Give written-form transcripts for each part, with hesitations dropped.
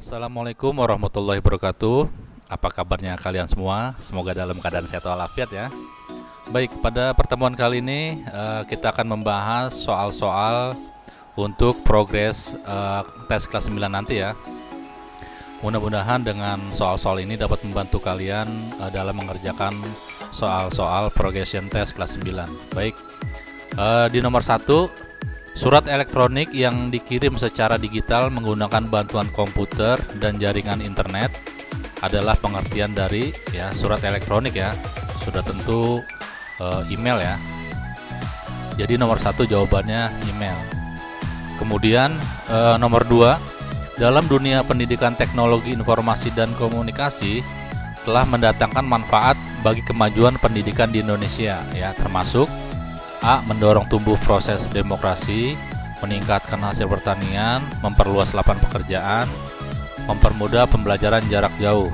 Assalamualaikum warahmatullahi wabarakatuh. Apa kabarnya kalian semua? Semoga dalam keadaan sehat walafiat ya. Baik, pada pertemuan kali ini kita akan membahas soal-soal untuk progres tes kelas 9 nanti ya. Mudah-mudahan dengan soal-soal ini dapat membantu kalian dalam mengerjakan soal-soal progression test kelas 9. Baik, di nomor 1, surat elektronik yang dikirim secara digital menggunakan bantuan komputer dan jaringan internet adalah pengertian dari surat elektronik ya. Sudah tentu email ya. Jadi nomor 1 jawabannya email. Kemudian nomor 2, dalam dunia pendidikan teknologi informasi dan komunikasi telah mendatangkan manfaat bagi kemajuan pendidikan di Indonesia ya, termasuk A. Mendorong tumbuh proses demokrasi, meningkatkan hasil pertanian, memperluas lapangan pekerjaan, mempermudah pembelajaran jarak jauh.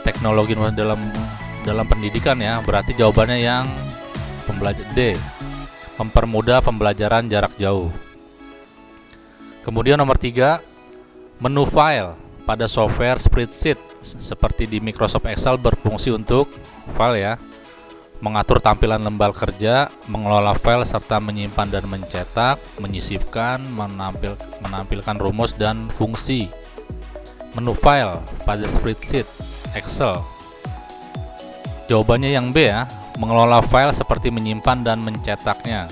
Teknologi dalam pendidikan ya, berarti jawabannya yang D. Mempermudah pembelajaran jarak jauh. Kemudian nomor 3, menu file pada software spreadsheet seperti di Microsoft Excel berfungsi untuk file ya, mengatur tampilan lembar kerja, mengelola file serta menyimpan dan mencetak, menyisipkan, menampilkan rumus dan fungsi. Menu file pada spreadsheet Excel. Jawabannya yang B ya, mengelola file seperti menyimpan dan mencetaknya.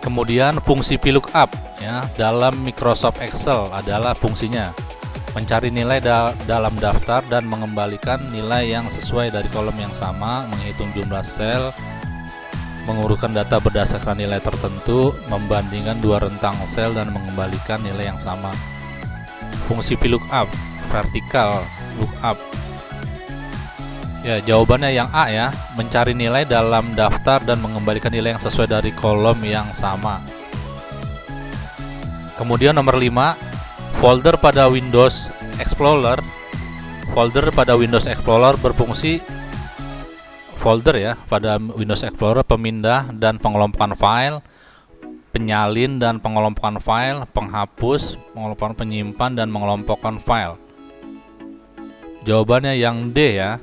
Kemudian fungsi VLOOKUP ya, dalam Microsoft Excel adalah fungsinya mencari nilai dalam daftar dan mengembalikan nilai yang sesuai dari kolom yang sama, menghitung jumlah sel, mengurutkan data berdasarkan nilai tertentu, membandingkan dua rentang sel dan mengembalikan nilai yang sama. Fungsi VLOOKUP, vertical lookup. Ya, jawabannya yang A ya, mencari nilai dalam daftar dan mengembalikan nilai yang sesuai dari kolom yang sama. Kemudian nomor 5, folder pada Windows Explorer. Folder pada Windows Explorer berfungsi folder ya, pada Windows Explorer pemindah dan pengelompokan file, penyalin dan pengelompokan file, penghapus, pengelompokan penyimpan dan mengelompokkan file. Jawabannya yang D ya,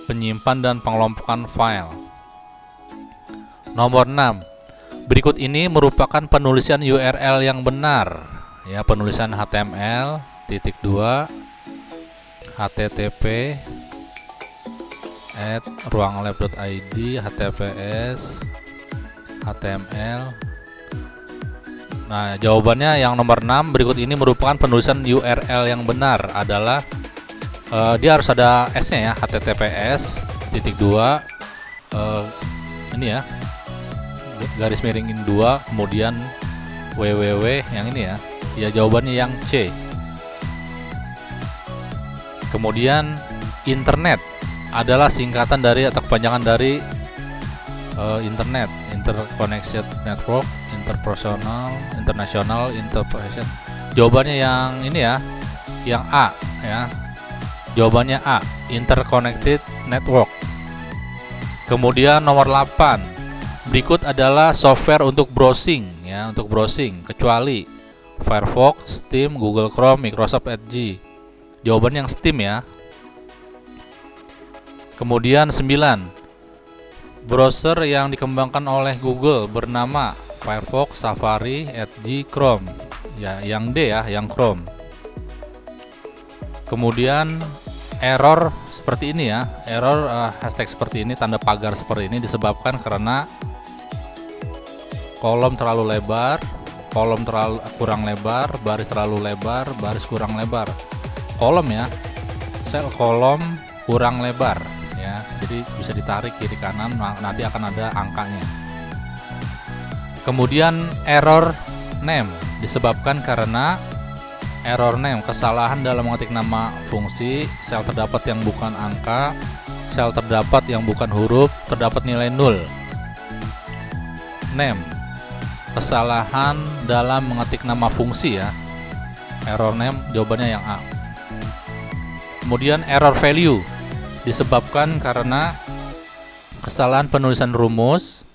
penyimpan dan pengelompokan file. Nomor 6, berikut ini merupakan penulisan URL yang benar ya, penulisan HTML _, http @ruanglab.id, https, html. Nah, jawabannya yang nomor 6, berikut ini merupakan penulisan URL yang benar adalah dia harus ada S-nya ya, https _, ini ya, garis miringin 2, kemudian www yang ini ya. Ya, jawabannya yang C. Kemudian internet adalah singkatan dari atau kepanjangan dari internet, interconnected network, international interconnection. Jawabannya yang ini ya, yang A ya. Jawabannya A, interconnected network. Kemudian nomor 8, berikut adalah software untuk browsing ya, untuk browsing kecuali Firefox, Steam, Google Chrome, Microsoft Edge. Jawaban yang Steam ya. Kemudian 9, browser yang dikembangkan oleh Google bernama Firefox, Safari, Edge, Chrome. Ya, yang D ya, yang Chrome. Kemudian error seperti ini ya, error hashtag seperti ini, tanda pagar seperti ini disebabkan karena kolom terlalu lebar, kolom terlalu kurang lebar, baris terlalu lebar, baris kurang lebar. Kolom ya, sel kolom kurang lebar ya, jadi bisa ditarik kiri kanan, nanti akan ada angkanya. Kemudian error name disebabkan karena error name, kesalahan dalam mengetik nama fungsi, sel terdapat yang bukan angka, sel terdapat yang bukan huruf, terdapat nilai 0. Name, kesalahan dalam mengetik nama fungsi ya, error name, jawabannya yang A. Kemudian error value disebabkan karena kesalahan penulisan rumus,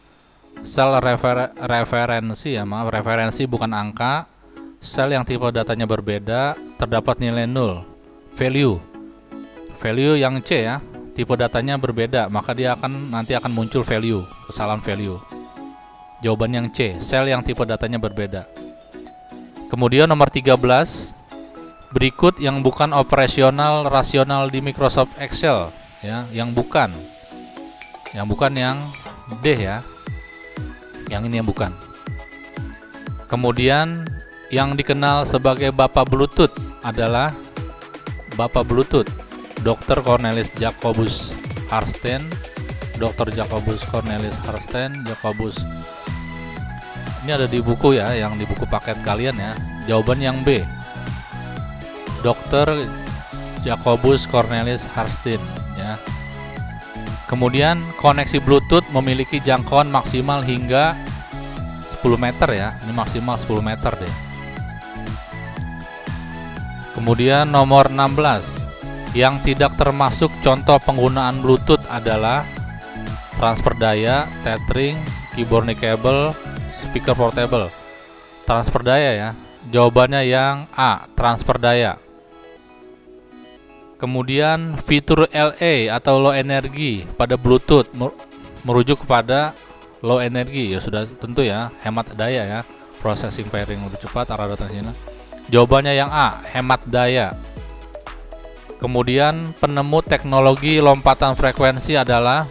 sel referensi ya, referensi bukan angka, Sel yang tipe datanya berbeda terdapat nilai 0. Value yang C ya, tipe datanya berbeda, maka dia nanti akan muncul value, kesalahan value. Jawaban yang C, sel yang tipe datanya berbeda. Kemudian nomor 13, berikut yang bukan operasional rasional di Microsoft Excel ya, yang bukan yang D ya. Yang ini yang bukan. Kemudian yang dikenal sebagai Bapak Bluetooth adalah Bapak Bluetooth Dr. Cornelis Jacobus Harsten, Dr. Jacobus Cornelis Harsten, Jacobus. Ini ada di buku ya, yang di buku paket kalian ya. Jawaban yang B, Dr. Jacobus Cornelis Harsten ya. Kemudian koneksi Bluetooth memiliki jangkauan maksimal hingga 10 meter ya. Ini maksimal 10 meter deh. Kemudian nomor 16, yang tidak termasuk contoh penggunaan Bluetooth adalah transfer daya, tethering, keyboard cable, speaker portable. Transfer daya ya. Jawabannya yang A, transfer daya. Kemudian fitur LA atau low energy pada Bluetooth merujuk kepada low energy ya, sudah tentu ya, hemat daya ya. Processing pairing lebih cepat, arah datang sini. Jawabannya yang A, hemat daya. Kemudian penemu teknologi lompatan frekuensi adalah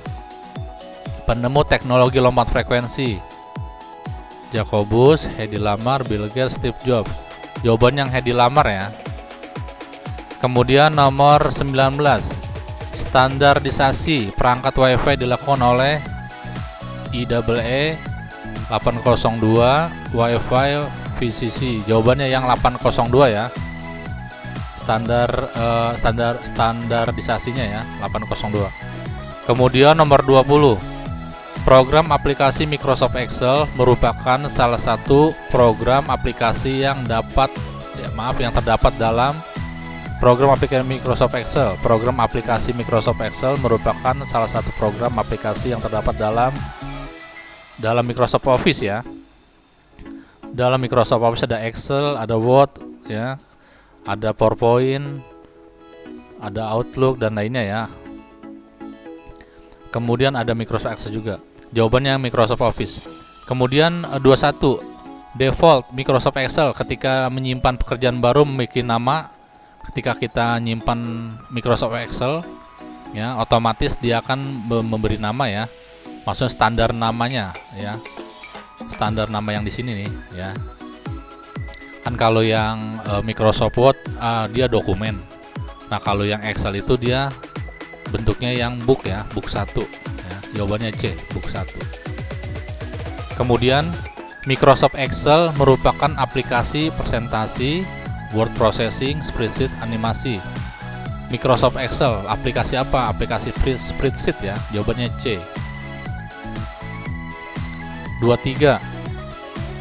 Jacobus, Hedy Lamarr, Bill Gates, Steve Jobs. Jawaban yang Hedy Lamarr ya. Kemudian nomor 19, standarisasi perangkat WiFi dilakukan oleh IEEE 802 Wi-Fi VCC. Jawabannya yang 802 ya. Standarisasinya ya 802. Kemudian nomor 20, program aplikasi Microsoft Excel merupakan salah satu program aplikasi yang terdapat dalam program aplikasi Microsoft Excel. Program aplikasi Microsoft Excel merupakan salah satu program aplikasi yang terdapat dalam Microsoft Office ya. Dalam Microsoft Office ada Excel, ada Word ya, ada PowerPoint, ada Outlook dan lainnya ya. Kemudian ada Microsoft Access juga. Jawabannya Microsoft Office. Kemudian 21, default Microsoft Excel ketika menyimpan pekerjaan baru memiliki nama. Ketika kita nyimpan Microsoft Excel ya, otomatis dia akan memberi nama ya. Maksudnya standar namanya ya. Standar nama yang di sini nih ya. Kan kalau yang Microsoft Word dia dokumen. Nah, kalau yang Excel itu dia bentuknya yang book ya, book 1 ya. Jawabannya C, book 1. Kemudian Microsoft Excel merupakan aplikasi presentasi, word processing, spreadsheet, animasi. Microsoft Excel, aplikasi apa? Aplikasi spreadsheet ya. Jawabannya C. 23.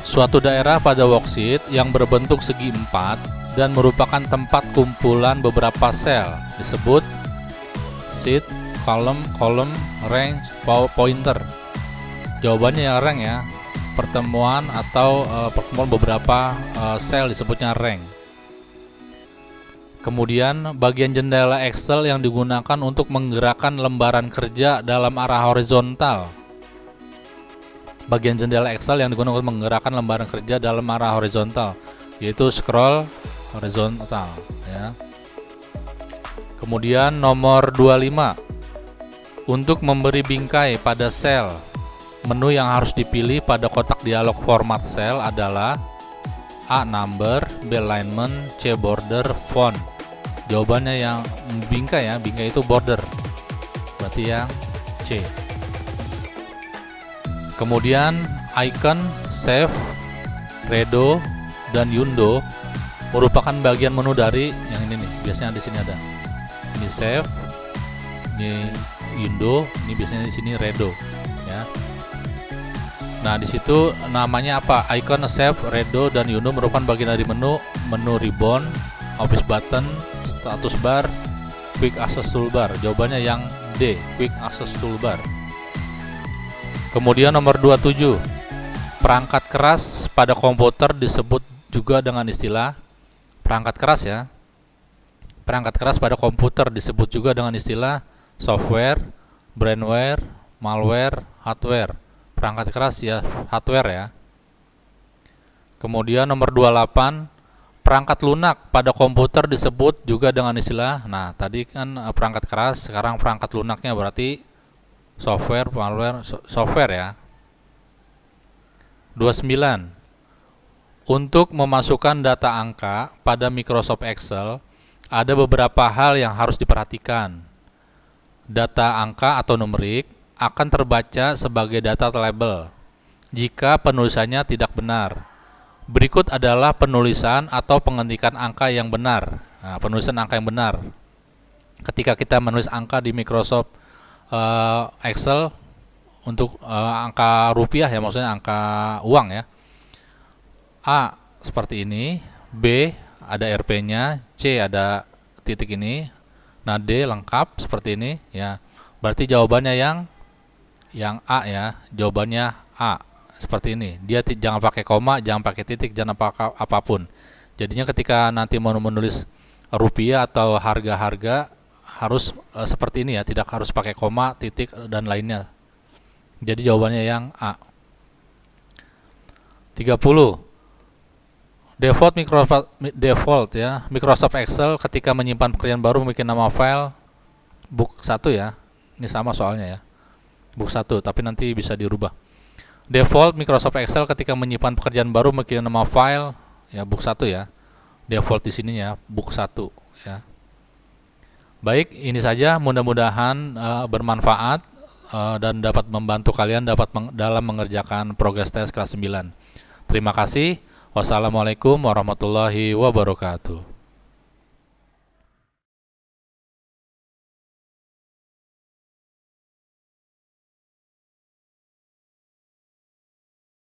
Suatu daerah pada worksheet yang berbentuk segi 4 dan merupakan tempat kumpulan beberapa sel disebut sheet, column, range, pointer. Jawabannya yang rank ya. Pertemuan atau pertemuan beberapa sel disebutnya rank. Kemudian bagian jendela Excel yang digunakan untuk menggerakkan lembaran kerja dalam arah horizontal. Bagian jendela Excel yang digunakan untuk menggerakkan lembaran kerja dalam arah horizontal, yaitu scroll horizontal ya. Kemudian nomor 25, untuk memberi bingkai pada sel, menu yang harus dipilih pada kotak dialog format sel adalah A. Number, B. Alignment, C. Border, Font. Jawabannya yang bingkai ya, bingkai itu border, berarti yang C. Kemudian icon, save, redo, dan undo merupakan bagian menu dari yang ini nih. Biasanya di sini ada. Ini save, ini undo, ini biasanya di sini redo ya. Nah, di situ namanya apa? Icon, save, redo, dan undo merupakan bagian dari menu ribbon, office button, status bar, quick access toolbar. Jawabannya yang D, quick access toolbar. Kemudian nomor 27, perangkat keras pada komputer disebut juga dengan istilah perangkat keras ya. Perangkat keras pada komputer disebut juga dengan istilah software, brainware, malware, hardware. Perangkat keras ya hardware ya. Kemudian nomor 28, perangkat lunak pada komputer disebut juga dengan istilah, nah tadi kan perangkat keras, sekarang perangkat lunaknya berarti software, malware, software ya. 29, untuk memasukkan data angka pada Microsoft Excel, ada beberapa hal yang harus diperhatikan. Data angka atau numerik akan terbaca sebagai data label jika penulisannya tidak benar. Berikut adalah penulisan atau pengetikan angka yang benar. Nah, penulisan angka yang benar. Ketika kita menulis angka di Microsoft Excel untuk angka rupiah ya, maksudnya angka uang ya. A seperti ini, B ada RP-nya, C ada titik ini, nah D lengkap seperti ini ya. Berarti jawabannya yang A ya, jawabannya A. Seperti ini, dia jangan pakai koma, jangan pakai titik, jangan pakai apapun. Jadinya ketika nanti mau menulis rupiah atau harga-harga harus seperti ini ya, tidak harus pakai koma, titik dan lainnya. Jadi jawabannya yang A. 30. Default ya, Microsoft Excel ketika menyimpan pekerjaan baru memiliki nama file book 1 ya. Ini sama soalnya ya. Book 1, tapi nanti bisa dirubah. Default Microsoft Excel ketika menyimpan pekerjaan baru memiliki nama file ya book 1 ya. Default di sini ya book 1 ya. Baik, ini saja, mudah-mudahan bermanfaat dan dapat membantu kalian dalam mengerjakan progress test kelas 9. Terima kasih. Wassalamualaikum warahmatullahi wabarakatuh.